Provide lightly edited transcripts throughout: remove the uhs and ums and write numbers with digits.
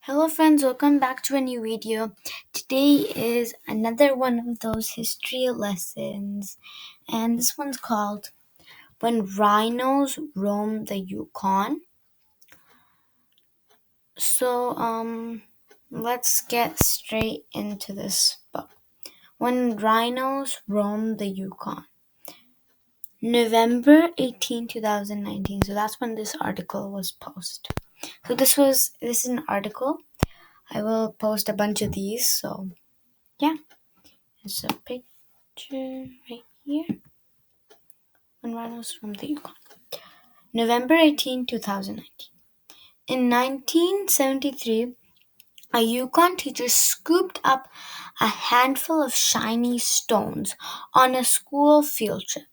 Hello friends, welcome back to a new video. Today is another one of those history lessons, and this one's called When Rhinos Roam the Yukon. So, let's get straight into this book. When Rhinos Roam the Yukon. November 18, 2019. So that's when this article was posted. So this is an article. I will post a bunch of these, so yeah. There's a picture right here. When rhinos from the Yukon. November 18, 2019. In 1973, a Yukon teacher scooped up a handful of shiny stones on a school field trip.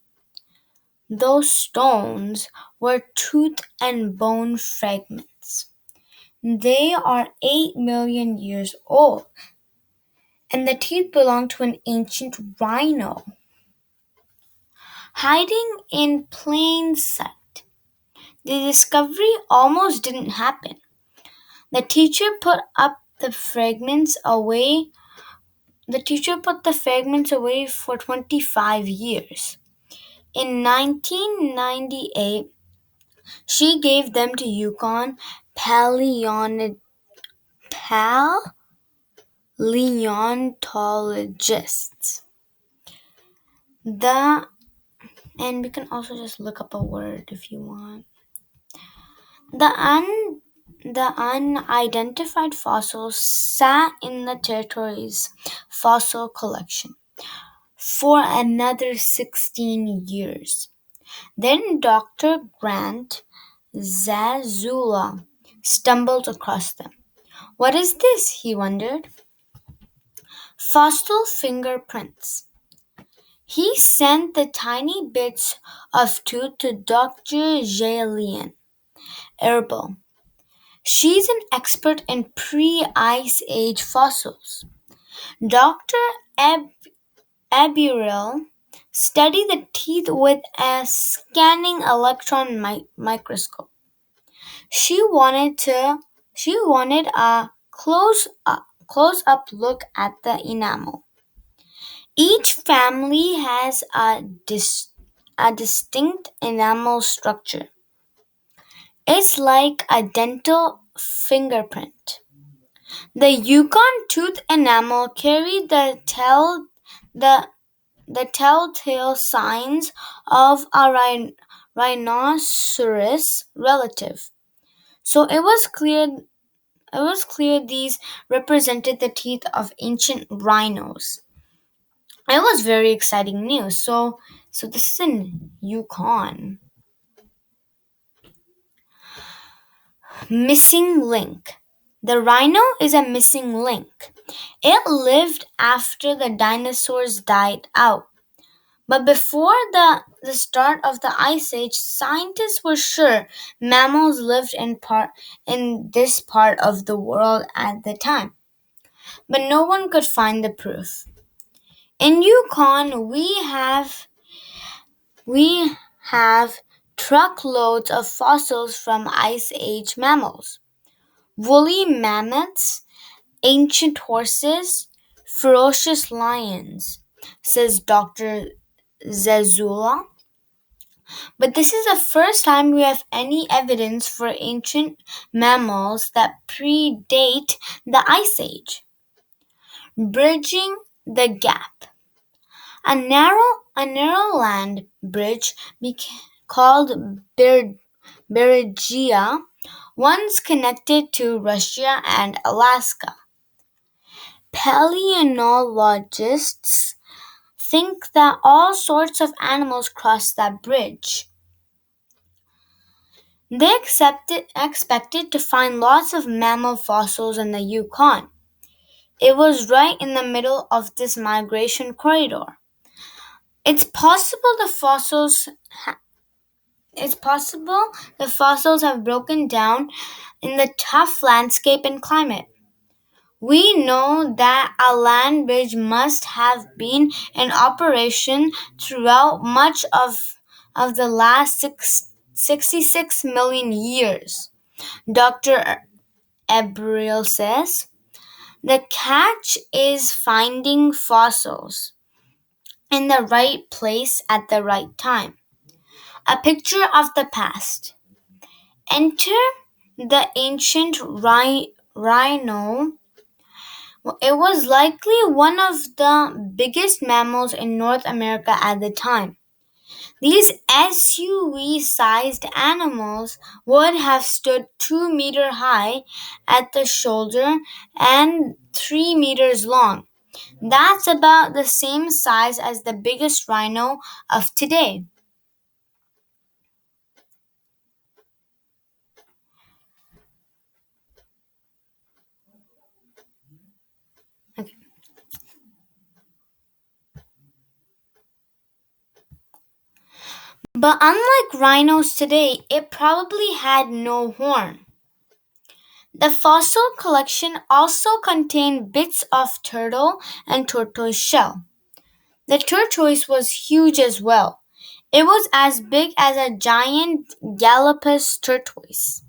Those stones were tooth and bone fragments. They are 8 million years old, and the teeth belong to an ancient rhino. Hiding in plain sight, the discovery almost didn't happen. The teacher put the fragments away for 25 years. In 1998, she gave them to Yukon paleontologists. And we can also just look up a word if you want. The unidentified fossils sat in the territory's fossil collection for another 16 years. Then Dr. Grant Zazula stumbled across them. What is this? He wondered. Fossil fingerprints. He sent the tiny bits of tooth to Dr. Jalian Erbil. She's an expert in pre-Ice Age fossils. Dr. Aburel studied the teeth with a scanning electron microscope. She wanted a close-up look at the enamel. Each family has a distinct enamel structure. It's like a dental fingerprint. The Yukon tooth enamel carried the telltale signs of a rhinoceros relative. So it was clear these represented the teeth of ancient rhinos. It was very exciting news. So this is in Yukon. Missing link. The rhino is a missing link. It lived after the dinosaurs died out. But before the start of the Ice Age, scientists were sure mammals lived in this part of the world at the time. But no one could find the proof. In Yukon, we have truckloads of fossils from Ice Age mammals. Woolly mammoths, ancient horses, ferocious lions, says Dr. Zazula. But this is the first time we have any evidence for ancient mammals that predate the Ice Age. Bridging the gap. A narrow land bridge called Beringia once connected to Russia and Alaska. Paleontologists think that all sorts of animals crossed that bridge. They expected to find lots of mammal fossils in the Yukon. It was right in the middle of this migration corridor. It's possible the fossils have broken down in the tough landscape and climate. We know that a land bridge must have been in operation throughout much of the last 66 million years. Dr. Abriel says. The catch is finding fossils in the right place at the right time. A picture of the past. Enter the ancient rhino. It was likely one of the biggest mammals in North America at the time. These SUV-sized animals would have stood 2 meters high at the shoulder and 3 meters long. That's about the same size as the biggest rhino of today. Okay. But unlike rhinos today, it probably had no horn. The fossil collection also contained bits of turtle and tortoise shell. The tortoise was huge as well. It was as big as a giant Galapagos tortoise.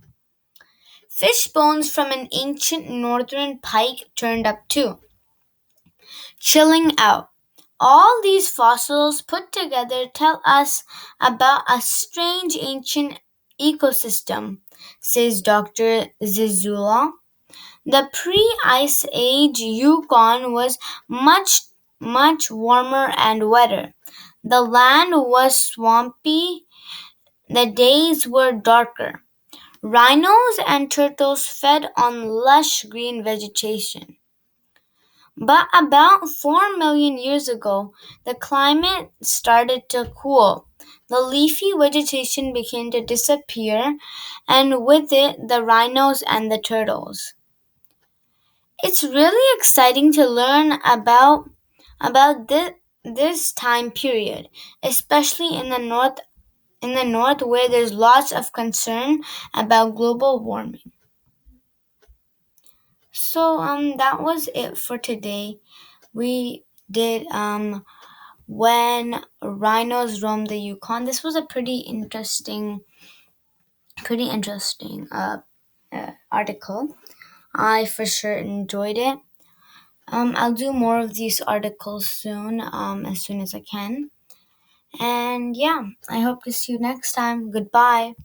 Fish bones from an ancient northern pike turned up too. Chilling out. All these fossils put together tell us about a strange ancient ecosystem, says Dr. Zizula. The pre-Ice Age Yukon was much warmer and wetter. The land was swampy, the days were darker. Rhinos and turtles fed on lush green vegetation. But about 4 million years ago, the climate started to cool. The leafy vegetation began to disappear, and with it, the rhinos and the turtles. It's really exciting to learn about this time period, especially in the north where there's lots of concern about global warming. So that was it for today. We did when rhinos roam the Yukon. This was a pretty interesting article. I for sure enjoyed it. I'll do more of these articles soon, as soon as I can. And yeah, I hope to see you next time. Goodbye.